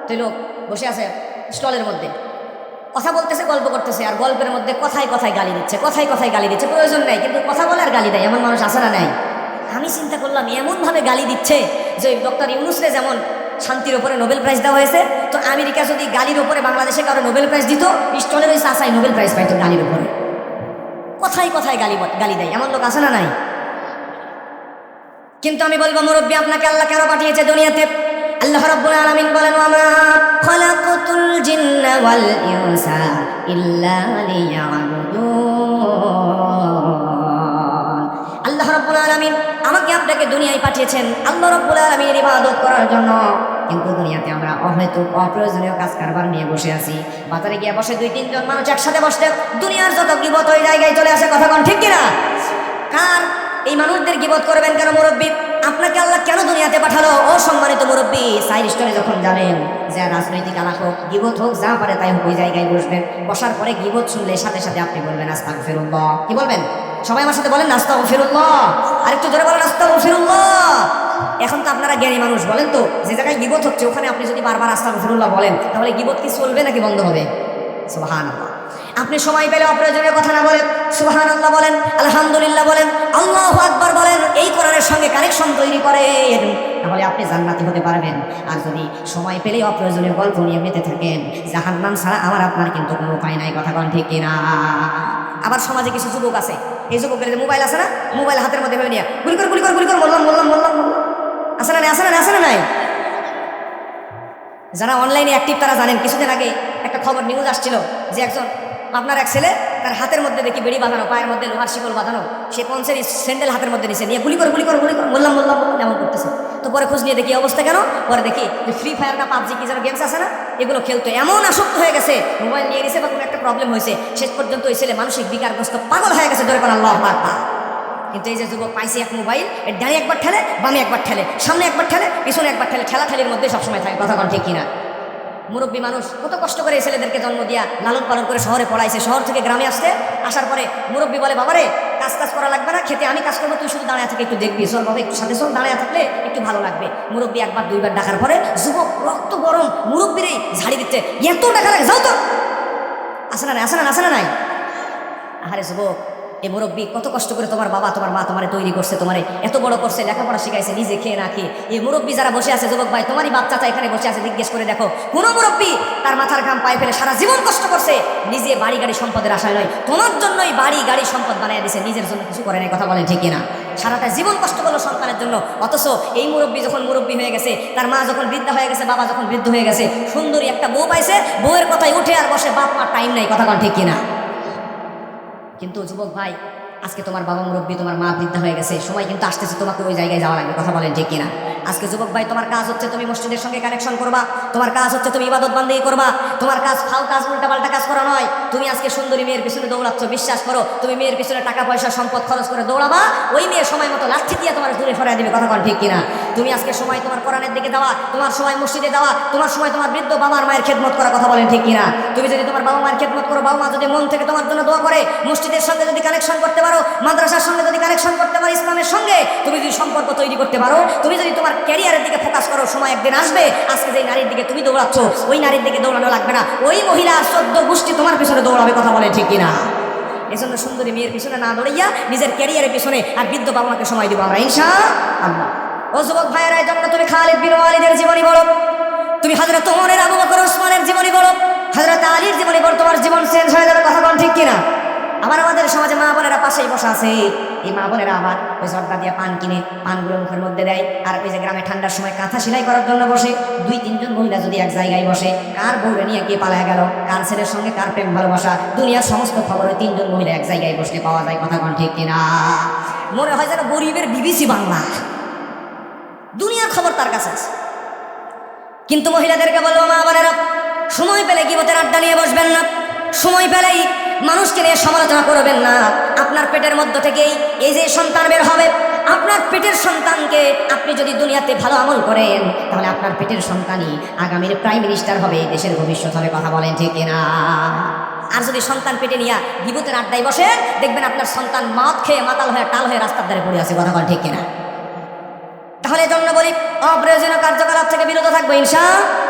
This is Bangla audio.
তো লোক বসে আছে স্টলের মধ্যে, কথা বলতেছে, গল্প করতেছে, আর গল্পের মধ্যে কথায় কথায় গালি দিচ্ছে, কথায় কথায় গালি দিচ্ছে, প্রয়োজন নেই কিন্তু কথা বলে আর গালি দেয়, এমন মানুষ আছে না নাই? আমি চিন্তা করলাম এমনভাবে গালি দিচ্ছে যে ডক্টর ইউনূসরে যেমন শান্তির উপরে নোবেল প্রাইজ দেওয়া হয়েছে, তো আমেরিকা যদি গালির উপরে বাংলাদেশে কারো নোবেল প্রাইজ দিত, স্টলের ওই চাচাই নোবেল প্রাইজ পাইতো গালির উপরে। কথায় কথায় গালি দেয়, এমন লোক আছে না নাই? কিন্তু আমি বলবো মুরব্বী, আপনাকে আল্লাহ কেন পাঠিয়েছে দুনিয়াতে? আল্লাহ রাব্বুল আলামিন বলেন, ওয়ামা খালাকাতুল জিন্না ওয়াল ইনসা ইল্লা লিয়াবুদুন। আল্লাহ রাব্বুল আলামিন আমাকে আপনাকে দুনিয়ায় পাঠিয়েছেন আল্লাহ রাব্বুল আলামিনের ইবাদত করার জন্য। কিন্তু দুনিয়াতে আমরা অহেতুক অপ্রয়োজনীয় কাজ কারবার নিয়ে বসে আছি। বাজারে গিয়ে বসে 2-3 জন মানুষ একসাথে বসতে দুনিয়ার যত গীবত ওই জায়গায় চলে আসে, কথা কোন ঠিক কিনা? কার এই মানুষদের গীবত করবেন কেন মুরব্বী? আপনাকে আল্লাহ কেন দুনিয়াতে পাঠালো? ও সম্মানিত মুরব্বী, সাইড স্টোরে যখন যাবেন, যে রাজনৈতিক আলাপ হোক, গীবত হোক, যা পারে তাই হোক, ওই জায়গায় বসবেন। বসার পরে গীবত শুনলে সাথে সাথে আপনি বলবেন আস্তাগফিরুল্লাহ। কি বলবেন? সবাই আমার সাথে বলেন আস্তাগফিরুল্লাহ। আর একটু জোরে বলেন আস্তাগফিরুল্লাহ। এখন তো আপনারা জ্ঞানী মানুষ, বলেন তো, যে জায়গায় গীবত হচ্ছে ওখানে আপনি যদি বারবার আস্তাগফিরুল্লাহ বলেন, তাহলে গীবত কি চলবে নাকি বন্ধ হবে? সুবহানাল্লাহ। আপনি সময় পেলে অপ্রয়োজনীয় কথা না বলেন, সুবহানাল্লাহ বলেন, আলহামদুলিল্লাহ বলেন, আল্লাহু আকবার বলেন, এই কোরআনের সঙ্গে কানেকশন তৈরি করেন, তাহলে আপনি জান্নাতি হতে পারবেন। আর যদি সময় পেলে অপ্রয়োজনীয় গল্প নিয়ে মেতে থাকেন, জাহান্নাম ছাড়া আমার আপনার কিন্তু কোনো উপায় নাই, কথা কোন ঠিক কিনা? আবার সমাজে কিছু যুবক আছে, এই যুবকের যে মোবাইল আছে না, মোবাইল হাতের মধ্যে ভেবে নিয়ে গুলি কর বললাম আছে না নাই? আছে না নাই? যারা অনলাইনে অ্যাক্টিভ তারা জানেন, কিছুদিন আগে একটা খবর নিউজ আসছিল যে একজন আপনার এক ছেলে তার হাতের মধ্যে দেখি বেড়ি বাঁধানো, পায়ের মধ্যে লোহার শিকল বাঁধানো, সে পঞ্চের স্যান্ডেল হাতের মধ্যে নিচে নিয়ে গুলি কর বললাম এমন করতেছে। তো পরে খোঁজ নিয়ে দেখি অবস্থা কেন, পরে দেখি যে ফ্রি ফায়ার না পাবজি কি যেন গেমস আছে না, এগুলো খেলতো, এমন আসক্ত হয়ে গেছে, মোবাইল নিয়ে গেছে বা কোনো একটা প্রবলেম হয়েছে, শেষ পর্যন্ত ওই ছেলে মানসিক বিকারগ্রস্ত পাগল হয়ে গেছে। ধরে আল্লাহু আকবার। কিন্তু এই যে যুবক পাইছে এক মোবাইল, এর ডানে একবার ঠেলে, বামে একবার ঠেলে, সামনে একবার ঠেলে, পিছনে একবার ঠেলে, ঠেলাঠেলির মধ্যে সবসময় থাকে, কথা কোন ঠিক কিনা? মুরব্বী মানুষ কত কষ্ট করে এই ছেলেদেরকে জন্ম দিয়া লালন পালন করে শহরে পড়াইছে, শহর থেকে গ্রামে আসছে, আসার পরে মুরব্বী বলে, বাবারে কাজ করা লাগবে না, খেতে আমি কাজ করবো, তুই শুধু দাঁড়ায় থেকে একটু দেখবি, চল বাবা একটু সাথে চল, দাঁড়ায় থাকলে একটু ভালো লাগবে। মুরব্বী 1-2 বার ডাকার পরে যুবক রক্ত গরম মুরব্বীর এই ঝাড়ি দিচ্ছে, এত টাকা লাগে, যাও তো। আসে না নাই? আরে যুবক, এই মুরব্বী কত কষ্ট করে তোমার বাবা তোমার মা তোমারে তৈরি করছে, তোমারে এত বড় করছে, লেখাপড়া শিখাইছে, নিজে খেয়ে না খেয়ে। এই মুরব্বী যারা বসে আছে, যুবক ভাই, তোমারই বাচ্চাটা এখানে বসে আছে, জিজ্ঞেস করে দেখো, কোনো মুরব্বী তার মাথার ঘাম পায়ে ফেলে সারা জীবন কষ্ট করছে, নিজে বাড়ি গাড়ি সম্পদের আশায় নয়, তোমার জন্যই বাড়ি গাড়ি সম্পদ বানিয়ে দিছে, নিজের জন্য কিছু করে নাই, কথা বলেন ঠিক কিনা? সারাটা জীবন কষ্ট করলো সন্তানের জন্য, অথচ এই মুরব্বী যখন মুরব্বী হয়ে গেছে, তার মা যখন বৃদ্ধা হয়ে গেছে, বাবা যখন বৃদ্ধ হয়ে গেছে, সুন্দরী একটা বউ পাইছে, বউয়ের কথায় উঠে আর বসে, বাপ মার টাইম নাই, কথা বলেন ঠিক কিনা? কিন্তু যুবক ভাই, আজকে তোমার বাবা মুরব্বী, তোমার মা বৃদ্ধা হয়ে গেছে, সময় কিন্তু আসতেছে তোমাকে ওই জায়গায় যাওয়া লাগবে, কথা বলেন ঠিক কিনা? আজকে যুবক ভাই, তোমার কাজ হচ্ছে তুমি মসজিদের সঙ্গে কানেকশন করবা, তোমার কাজ হচ্ছে তুমি ইবাদত বান্দেগি করবা, তোমার কাজ ফাউ কাজ, উল্টাপাল্টা কাজ করা নয়। তুমি আজকে সুন্দরী মেয়ের পিছনে দৌড়াচ্ছ, বিশ্বাস করো, তুমি মেয়ের পিছনে টাকা পয়সা সম্পদ খরচ করে দৌড়াবা, ওই মেয়ে সময় মতো লাঠি দিয়ে তোমার দূরে সরাই দিবে, কথা বলেন ঠিক কিনা? তুমি আজকে সময় তোমার কোরআনের দিকে দেওয়া, তোমার সময় মসজিদে দেওয়া, তোমার সময় তোমার বৃদ্ধ বাবার মায়ের খেদমত করা, কথা বলেন ঠিক কিনা? তুমি যদি তোমার বাবা মায়ের খেদমত করো, বাবা মা যদি মন থেকে তোমার জন্য দোয়া করে, মসজিদের সঙ্গে যদি কানেকশন করতে পারো, মাদ্রাসার সঙ্গে যদি কানেকশন করতে পারো, ইসলামের সঙ্গে তুমি যদি সম্পর্ক তৈরি করতে পারো, তুমি যদি তোমার ক্যারিয়ারের দিকে ফোকাস করো, সময় একদিন আসবে, আজকে যে নারীর দিকে তুমি দৌড়াচ্ছ, ওই নারীর দিকে দৌড়ানো লাগবে না, ওই মহিলা 14 গোষ্ঠী তোমার পিছনে দৌড়াবে, কথা বলে ঠিক কিনা? এজন্য সুন্দরী মেয়ের পিছনে না দৌড়াইয়া নিজের ক্যারিয়ারের পিছনে আর বৃদ্ধ বাবা মাকে সময় দিব আমরা, ইনশাআল্লাহ। ও যুবক ভাইয়েরা, এই জন্য তুমি খালিদ বিন ওয়ালিদের জীবনী বলো, তুমি হযরত ওমরের, আবু বকর, ওসমানের জীবনী বলো, হযরত আলীর জীবনী বলো, তোমার জীবন চেঞ্জ হয়ে যাবে, কথা বলেন ঠিক কিনা? আবার আমাদের সমাজে মা বোনেরা পাশেই বসা আছে, এই মা বোনেরা আবার ওই জর্দা দিয়ে পান কিনে পানগুলো মুখের মধ্যে দেয়, আর ওই যে গ্রামে ঠান্ডার সময় কাঁথা সেলাই করার জন্য বসে 2-3 জন মহিলা যদি এক জায়গায় বসে, কার বউরে নিয়ে কে পালায় গেল, কার ছেলের সঙ্গে কার প্রেম ভালোবাসা, দুনিয়ার সমস্ত খবর ওই 3 জন মহিলা এক জায়গায় বসলে পাওয়া যায়, কথা কোন ঠিক কিনা? মনে হয় যেন গরিবের বিবিসি বাংলা, দুনিয়ার খবর তার কাছে আছে। কিন্তু মহিলাদেরকে বলবো, মা বোনেরা, সময় পেলে গীবতের আড্ডা নিয়ে বসবেন না, সময় পেলেই মানুষকে নিয়ে সমালোচনা করবেন না। আপনার পেটের মধ্য থেকেই এই যে সন্তান বের হবে, আপনার পেটের সন্তানকে আপনি যদি দুনিয়াতে ভালো আমল করেন, তাহলে আপনার পেটের সন্তানই আগামীর প্রাইম মিনিস্টার হবে, দেশের ভবিষ্যৎ হবে, কথা বলেন ঠিক কিনা? আর যদি সন্তান পেটে নিয়ে গীবতের আড্ডায় বসেন, দেখবেন আপনার সন্তান মদ খেয়ে মাতাল হয়ে টাল হয়ে রাস্তার ধারে পড়ে আছে, কথা বলেন ঠিক কিনা? তাহলে জন্য বলি, অপ্রয়োজনীয় কার্যকলাপ থেকে বিরত থাকবো ইনশাআল্লাহ।